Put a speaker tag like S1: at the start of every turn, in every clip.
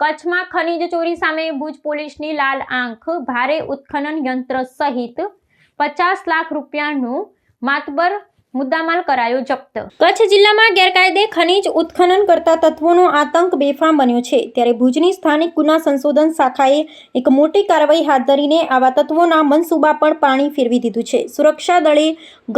S1: કચ્છમાં ખનીજ ચોરી સામે ભુજ પોલીસની લાલ આંખ, ભારે ઉત્ખનન યંત્ર સહિત 50 લાખ રૂપિયાનું માતબર મુદ્દામાલ કરાયો જપ્ત। કચ્છ જિલ્લામાં ગેરકાયદે ખનીજ ઉત્ખનન કરતા તત્વોનો આતંક બેફામ બન્યો છે, ત્યારે ભુજની સ્થાનિક ગુના સંશોધન શાખાએ એક મોટી કાર્યવાહી હાથ ધરીને આવા તત્વોના મનસૂબા પર પાણી ફેરવી દીધું છે। સુરક્ષા દળે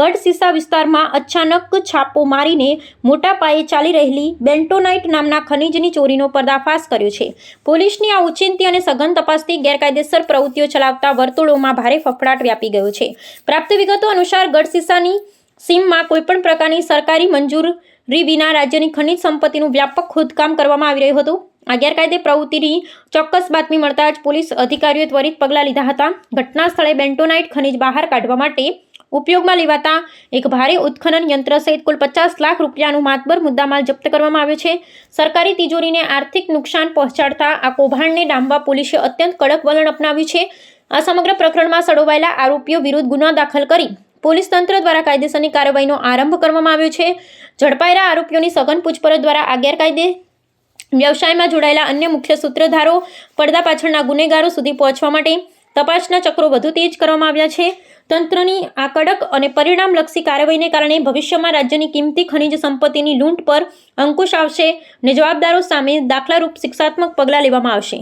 S1: ગઢસીસા વિસ્તારમાં અચાનક છાપો મારીને મોટા પાયે ચાલી રહેલી બેન્ટોનાઇટ નામના ખનીજની ચોરીનો પર્દાફાશ કર્યો છે। પોલીસની આ ઓચિંતી અને સઘન તપાસથી ગેરકાયદેસર પ્રવૃત્તિઓ ચલાવતા વર્તુળોમાં ભારે ફફડાટ વ્યાપી ગયો છે। પ્રાપ્ત વિગતો અનુસાર ગઢસીસાની સીમમાં કોઈપણ પ્રકારની સરકારી મંજૂરી વિના રાજ્યની ખનિજ સંપત્તિનું વ્યાપક ખોદકામ કરવામાં આવી રહ્યું હતું। આ ગેરકાયદે પ્રવૃત્તિની ચોક્કસ બાતમી મળતા જ પોલીસ અધિકારીઓએ ત્વરિત પગલાં લીધા હતા। ઘટના સ્થળે બેન્ટોનાઇટ ખનિજ બહાર કાઢવા માટે ઉપયોગમાં લેવાતા એક ભારે ઉત્ખનન યંત્ર સહિત કુલ 50 લાખ રૂપિયાનું માતબર મુદ્દામાલ જપ્ત કરવામાં આવ્યો છે। સરકારી તિજોરીને આર્થિક નુકસાન પહોંચાડતા આ કૌભાંડને ડામવા પોલીસે અત્યંત કડક વલણ અપનાવ્યું છે। આ સમગ્ર પ્રકરણમાં સંડોવાયેલા આરોપીઓ વિરુદ્ધ ગુનો દાખલ કરી પોલીસ તંત્ર દ્વારા કાયદેસરની કાર્યવાહીનો આરંભ કરવામાં આવ્યો છે। ઝડપાયેલા આરોપીઓની સઘન પૂછપરછ દ્વારા આ ગેરકાયદે વ્યવસાયમાં જોડાયેલા અન્ય મુખ્ય સૂત્રધારો, પડદા પાછળના ગુનેગારો સુધી પહોંચવા માટે તપાસના ચક્રો વધુ તેજ કરવામાં આવ્યા છે। તંત્રની આ કડક અને પરિણામલક્ષી કાર્યવાહીને કારણે ભવિષ્યમાં રાજ્યની કિંમતી ખનિજ સંપત્તિની લૂંટ પર અંકુશ આવશે અને જવાબદારો સામે દાખલારૂપ શિક્ષાત્મક પગલાં લેવામાં આવશે।